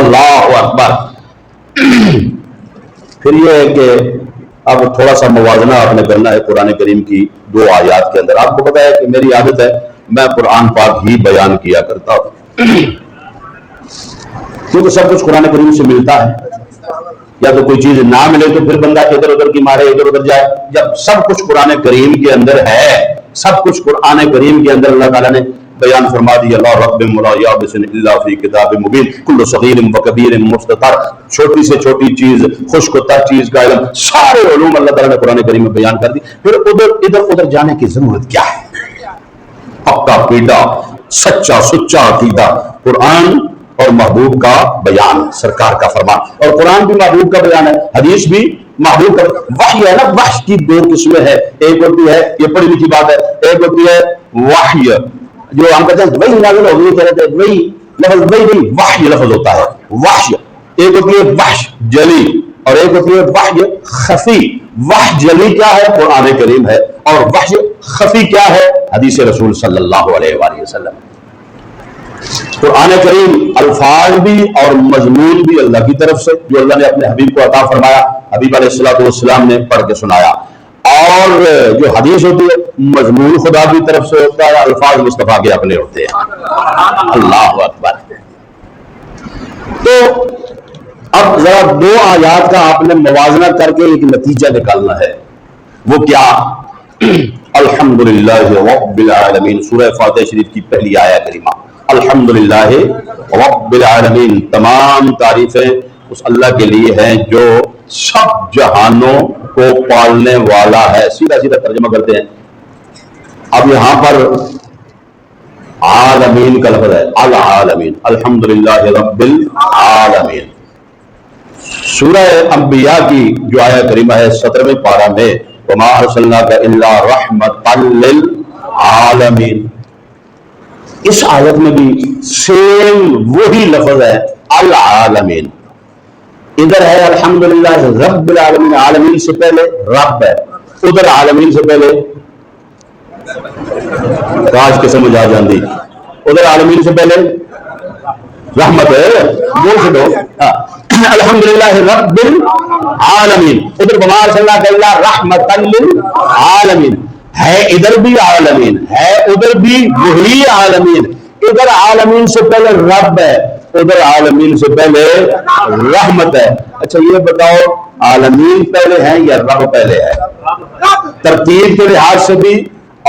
اللہ اکبر۔ پھر یہ ہے کہ اب تھوڑا سا موازنہ آپ نے کرنا ہے قرآن کریم کی دو آیات کے اندر۔ آپ کو پتا ہے کہ میری عادت ہے میں قرآن پاک ہی بیان کیا کرتا ہوں، کیونکہ سب کچھ قرآن کریم سے ملتا ہے۔ یا تو کوئی چیز نہ ملے تو پھر بندہ ادھر ادھر کی مارے ادھر ادھر جائے۔ جب سب کچھ قرآن کریم کے اندر ہے، سب کچھ قرآن کریم کے اندر اللہ تعالیٰ نے بیان فرما دیا، لا رب ولا یابس الا فی کتاب مبین، کل صغیر و کبیر مستطر، چھوٹی سے چھوٹی چیز، خشک و تر چیز کا علم، سارے علوم اللہ تعالیٰ نے قرآن کریم میں بیان کر دی۔ پھر ادھر ادھر جانے کی ضرورت کیا ہے؟ پکا پیٹا سچا سچا عقیدہ قرآن اور محبوب کا بیان، سرکار کا فرمان، اور قرآن بھی محبوب کا بیان ہے، حدیث بھی محبوب کا۔ وحی ہے نا، وحی کی دو قسمیں ہے، ایک ہوتی ہے یہ پڑھی لکھی بات ہے، ایک ہوتی ہے وحی جو ہم کہتے ہیں وہی نازل ہو گئی، کہتے ہیں وہی لفظ، وہی وحی لفظ ہوتا ہے وحی۔ ایک ہوتی ہے وحی جلی اور ایک ہوتی ہے وحی خفی۔ وحی جلی کیا ہے؟ قرآن کریم ہے، اور وحی خفی کیا ہے؟ حدیث رسول صلی اللہ علیہ وآلہ وسلم۔ قرآن کریم الفاظ بھی اور مضمون بھی اللہ کی طرف سے، جو اللہ نے اپنے حبیب کو عطا فرمایا، حبیب علیہ الصلوۃ والسلام نے پڑھ کے سنایا، اور جو حدیث ہوتی ہے مضمون خدا کی طرف سے ہوتا ہے، الفاظ مصطفیٰ کے اپنے ہوتے ہیں۔ اللہ اکبر۔ تو اب ذرا دو آیات کا آپ نے موازنہ کر کے ایک نتیجہ نکالنا ہے، وہ کیا؟ الحمدللہ رب العالمین، سورہ فاتحہ شریف کی پہلی آیہ کریمہ، الحمدللہ رب العالمین، تمام تعریفیں اس اللہ کے لیے ہیں جو سب جہانوں کو پالنے والا ہے۔ سیدھا سیدھا ترجمہ کرتے ہیں۔ اب یہاں پر عالمین کا لفظ ہے، العالمین، الحمدللہ رب العالمین۔ سورہ انبیاء کی جو آیہ کریمہ ہے 17ویں پارہ میں، وما ارسلناک الا رحمۃ للعالمین، اس آیت میں بھی سیم وہی لفظ ہے العالمین۔ ادھر ہے الحمدللہ رب العالمین، عالمین سے پہلے رب ہے، ادھر عالمین سے پہلے کاش کے سمجھ آ جاندی، ادھر عالمین سے پہلے رحمت ہے، بول چھوڑو، الحمدللہ رب العالمین، ادھر وما ارسلناک الا رحمۃ للعالمین، ہے ادھر بھی عالمین ہے، ادھر بھی وہی عالمین، ادھر عالمین سے پہلے رب ہے، ادھر عالمین سے پہلے رحمت ہے۔ اچھا یہ بتاؤ عالمین پہلے ہیں یا رب پہلے ہے؟ ترتیب کے لحاظ سے بھی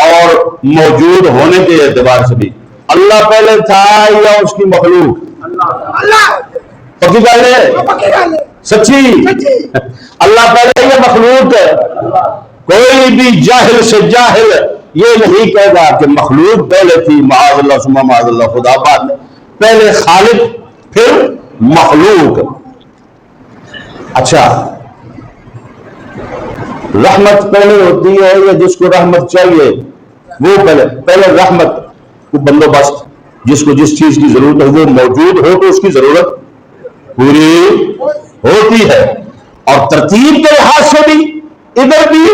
اور موجود ہونے کے اعتبار سے بھی اللہ پہلے تھا یا اس کی مخلوق؟ پکی گل ہے؟ سچی؟ اللہ پہلے یا مخلوق؟ کوئی بھی جاہل سے جاہل یہ نہیں کہے گا کہ مخلوق پہلے تھی، معاذ اللہ ثم معاذ اللہ، خدا بعد میں، پہلے خالق پھر مخلوق۔ اچھا رحمت پہلے ہوتی ہے یا جس کو رحمت چاہیے وہ پہلے رحمت کو بندوبست، جس کو جس چیز کی ضرورت ہے وہ موجود ہو تو اس کی ضرورت پوری ہوتی ہے، اور ترتیب کے لحاظ سے بھی ادھر بھی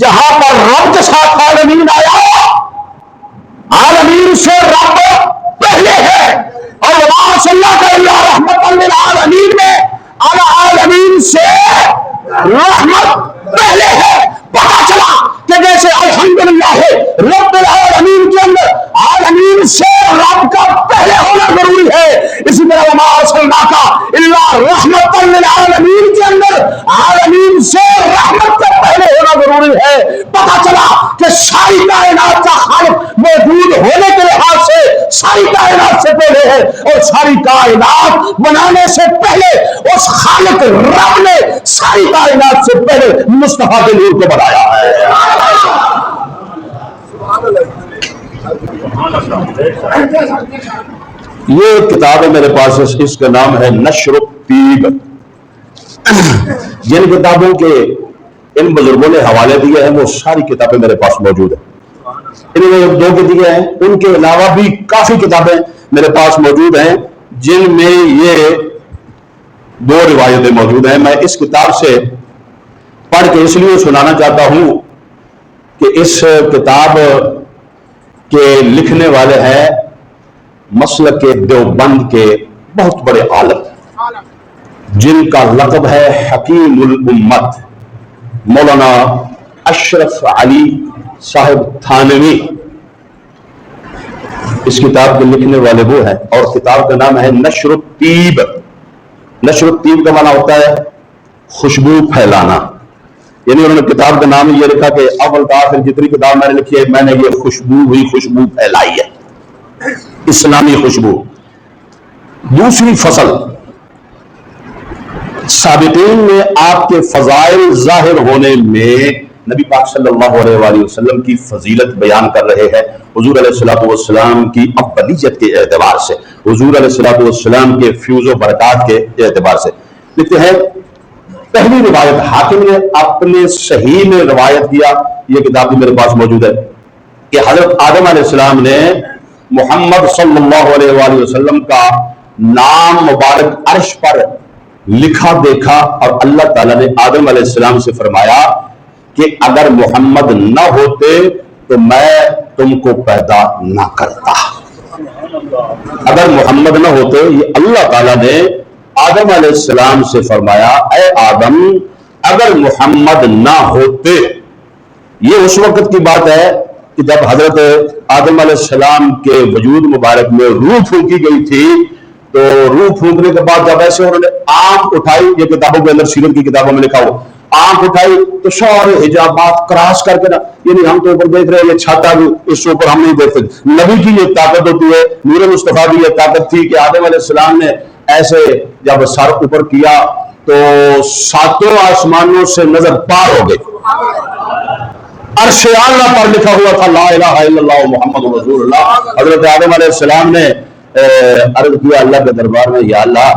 جہاں پر رب کے ساتھ عالمین آیا، عالمین سے رب پہلے ہے، اور وما ارسلناک الا رحمۃ للعالمین میں العالمین سے رحمت پہلے ہے۔ پتا چلا کہ جیسے الحمدللہ رب العالمین کے اندر عالمین سے رب کا پہلے ہونا ضروری ہے، اسی طرح وما ارسلناک الا رحمۃ للعالمین کے اندر عالمین سے رحمت کا پہلے ہونا ضروری ہے۔ پتا چلا کہ ساری کائنات کا خالق موجود ہونے کے لحاظ سے ساری کائنات سے پہلے ہے، اور ساری کائنات بنانے سے پہلے اس خالق رب نے ساری کائنات سے پہلے مصطفیٰ کے نور کو بنایا ہے۔ یہ کتاب ہے میرے پاس، اس کا نام ہے نشر الطیب۔ جن کتابوں کے ان بزرگوں نے حوالے دیے ہیں وہ ساری کتابیں میرے پاس موجود ہیں، انہوں نے دو کے دیے ہیں، ان کے علاوہ بھی کافی کتابیں میرے پاس موجود ہیں جن میں یہ دو روایتیں موجود ہیں۔ میں اس کتاب سے پڑھ کے اس لیے سنانا چاہتا ہوں کہ اس کتاب کے لکھنے والے ہیں مسلک کے دیوبند کے بہت بڑے عالم جن کا لقب ہے حکیم الامت، مولانا اشرف علی صاحب تھانوی، اس کتاب کے لکھنے والے وہ ہیں، اور کتاب کا نام ہے نشر الطیب۔ نشر الطیب کا معنی ہوتا ہے خوشبو پھیلانا، یعنی انہوں نے کتاب کا نام یہ لکھا کہ اول تا آخر جتنی کتاب میں نے لکھی ہے میں نے یہ خوشبو پھیلائی ہے، اسلامی خوشبو۔ دوسری فصل، سابقین میں آپ کے فضائل ظاہر ہونے میں نبی پاک صلی اللہ علیہ وآلہ وسلم کی فضیلت بیان کر رہے ہیں، حضور علیہ الصلوۃ والسلام کی افضلیت کے اعتبار سے، حضور علیہ الصلوۃ والسلام کے فیوز و برکات کے اعتبار سے۔ لکھتے ہیں پہلی روایت حاکم نے اپنے صحیح میں روایت کیا، یہ کتاب بھی میرے پاس موجود ہے، کہ حضرت آدم علیہ السلام نے محمد صلی اللہ علیہ وآلہ وسلم کا نام مبارک عرش پر لکھا دیکھا، اور اللہ تعالیٰ نے آدم علیہ السلام سے فرمایا کہ اگر محمد نہ ہوتے تو میں تم کو پیدا نہ کرتا۔ اگر محمد نہ ہوتے، یہ اللہ تعالیٰ نے آدم علیہ السلام سے فرمایا اے آدم اگر محمد نہ ہوتے۔ یہ اس وقت کی بات ہے کہ جب حضرت آدم علیہ السلام کے وجود مبارک میں روح پھونکی گئی تھی، تو روح پھونکنے کے بعد جب ایسے انہوں نے آنکھ اٹھائی، یہ کتابوں کے اندر سیرت کی کتابوں میں لکھا ہو، آنکھ اٹھائی تو سارے حجابات کراس کر کے نا، یعنی ہم تو اوپر دیکھ رہے ہیں، یہ چھاتا بھی اس سے اوپر ہم نہیں دیکھتے، نبی کی یہ طاقت ہوتی ہے، نور مصطفیٰ کی یہ طاقت تھی کہ آدم علیہ السلام نے ایسے جب سر اوپر کیا تو ساتوں آسمانوں سے نظر پار ہو گئی، عرش اعلیٰ پر لکھا ہوا تھا لا الہ الا اللہ محمد رسول اللہ۔ حضرت آدم علیہ السلام نے عرض کیا اللہ کے دربار میں، یا اللہ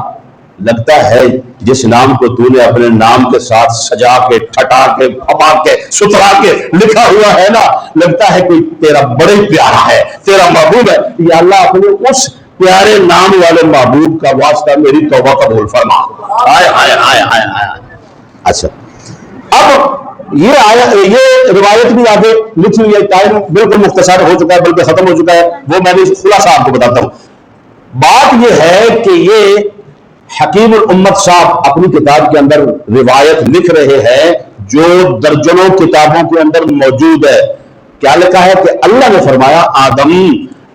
لگتا ہے جس نام کو تو نے اپنے نام کے ساتھ سجا کے ٹھٹا کے پھپا کے ستھرا کے لکھا ہوا ہے نا، لگتا ہے کوئی تیرا بڑے پیارا ہے، تیرا محبوب ہے، یا اللہ اپنے اس پیارے نام والے محبوب کا واسطہ میری توبہ قبول فرما۔ آئے آئے آئے آئے آئے۔ اچھا اب یہ روایت بھی آگے لکھی ہوئی ہے، ٹائم بالکل مختصر ہو چکا ہے بلکہ ختم ہو چکا ہے، وہ میں نے خلاصہ آپ کو بتاتا ہوں۔ بات یہ ہے کہ یہ حکیم الامت صاحب اپنی کتاب کے اندر روایت لکھ رہے ہیں جو درجنوں کتابوں کے اندر موجود ہے۔ کیا لکھا ہے کہ اللہ نے فرمایا آدم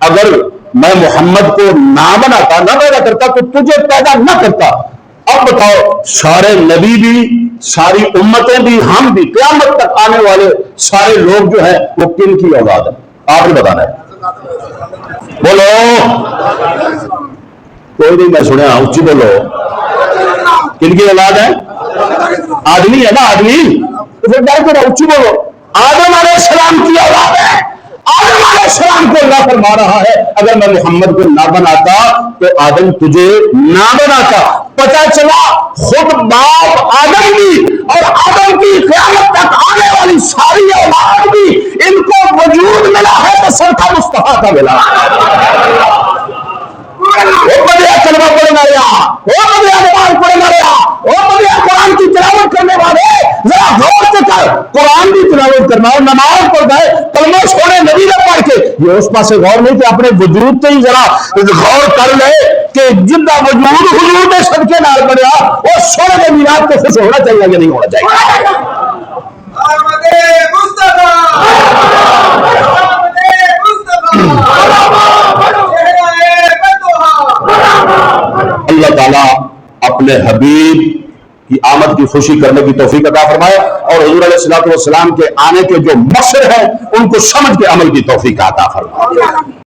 اگر میں محمد کو نہ بناتا، نہ پیدا کرتا تو تجھے پیدا نہ کرتا۔ اب بتاؤ سارے نبی بھی، ساری امتیں بھی، ہم بھی، قیامت تک آنے والے سارے لوگ جو ہیں وہ کن کی اولاد ہیں؟ آپ نے بتانا ہے، بولو کوئی نہیں، میں سنیا اونچی بولو، کن کی اولاد ہے؟ آدمی ہے نا، آدمی، تو پھر ڈر کر اونچی بولو، آدم علیہ السلام کی اولاد ہے۔ آدم علیہ السلام کو اللہ فرما رہا ہے اگر میں محمد کو نہ بناتا تو آدم تجھے نہ بناتا۔ پتہ چلا خود باپ آدم بھی اور آدم کی قیامت تک آنے والی ساری اولاد بھی ان کو وجود ملا ہے تو سرکار مصطفیٰ کا ملا ہے۔ وہ بدیا کلمہ پڑھنا رہا، وہ بدیا نماز پڑھنا رہا، وہ بدیا قرآن کی تلاوت کرنے والے ذرا غور سے کر، قرآن کی تلاوت کرنا اور نماز پڑھ گئے، کلمہ چھوڑے نبی نے پڑھ کے، یہ اس پاس سے غور نہیں کہ اپنے وجود سے ہی ذرا غور کر لے کہ جدہ وجود حضور نے سب کے نال بنیا، وہ سونے کے میلاد کو خوش ہونا چاہیے یا نہیں ہونا چاہیے؟ اللہ تعالیٰ اپنے حبیب کی آمد کی خوشی کرنے کی توفیق عطا فرمائے اور حضور علیہ السلام کے آنے کے جو مقصد ہیں ان کو سمجھ کے عمل کی توفیق عطا فرمائے۔